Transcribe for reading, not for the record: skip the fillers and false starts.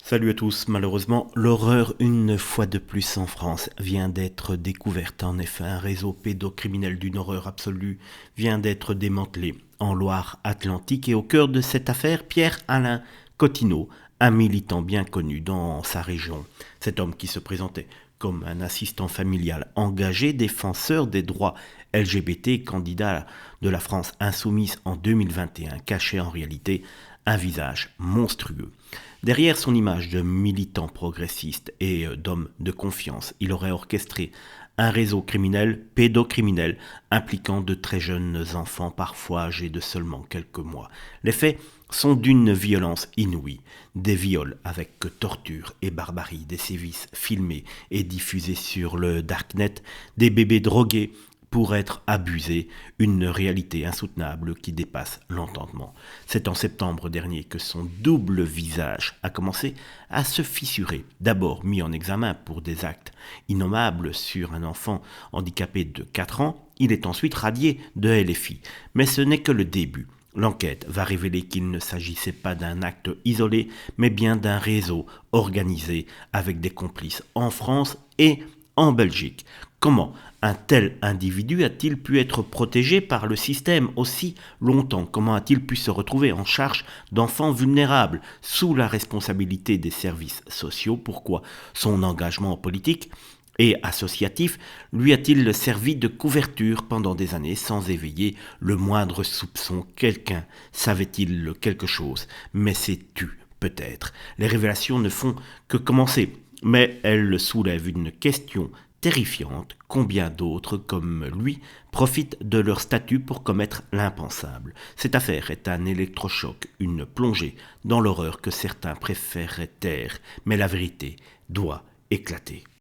Salut à tous, malheureusement, l'horreur une fois de plus en France vient d'être découverte. En effet, un réseau pédocriminel d'une horreur absolue vient d'être démantelé en Loire-Atlantique et au cœur de cette affaire, Pierre-Alain Cotineau, un militant bien connu dans sa région. Cet homme qui se présentait comme un assistant familial engagé, défenseur des droits LGBT, candidat de la France insoumise en 2021, cachait en réalité un visage monstrueux. Derrière son image de militant progressiste et d'homme de confiance, il aurait orchestré un réseau criminel, pédocriminel, impliquant de très jeunes enfants, parfois âgés de seulement quelques mois. Les faits sont d'une violence inouïe. Des viols avec torture et barbarie, des sévices filmés et diffusés sur le darknet, des bébés drogués pour être abusés, une réalité insoutenable qui dépasse l'entendement. C'est en septembre dernier que son double visage a commencé à se fissurer. D'abord mis en examen pour des actes innommables sur un enfant handicapé de 4 ans, il est ensuite radié de LFI. Mais ce n'est que le début. L'enquête va révéler qu'il ne s'agissait pas d'un acte isolé, mais bien d'un réseau organisé avec des complices en France et en Belgique. Comment un tel individu a-t-il pu être protégé par le système aussi longtemps? Comment a-t-il pu se retrouver en charge d'enfants vulnérables sous la responsabilité des services sociaux? Pourquoi son engagement politique et associatif lui a-t-il servi de couverture pendant des années sans éveiller le moindre soupçon? Quelqu'un savait-il quelque chose? Mais c'est tu, peut-être. Les révélations ne font que commencer, mais elles soulèvent une question terrifiante. Combien d'autres, comme lui, profitent de leur statut pour commettre l'impensable? Cette affaire est un électrochoc, une plongée dans l'horreur que certains préféreraient taire, mais la vérité doit éclater.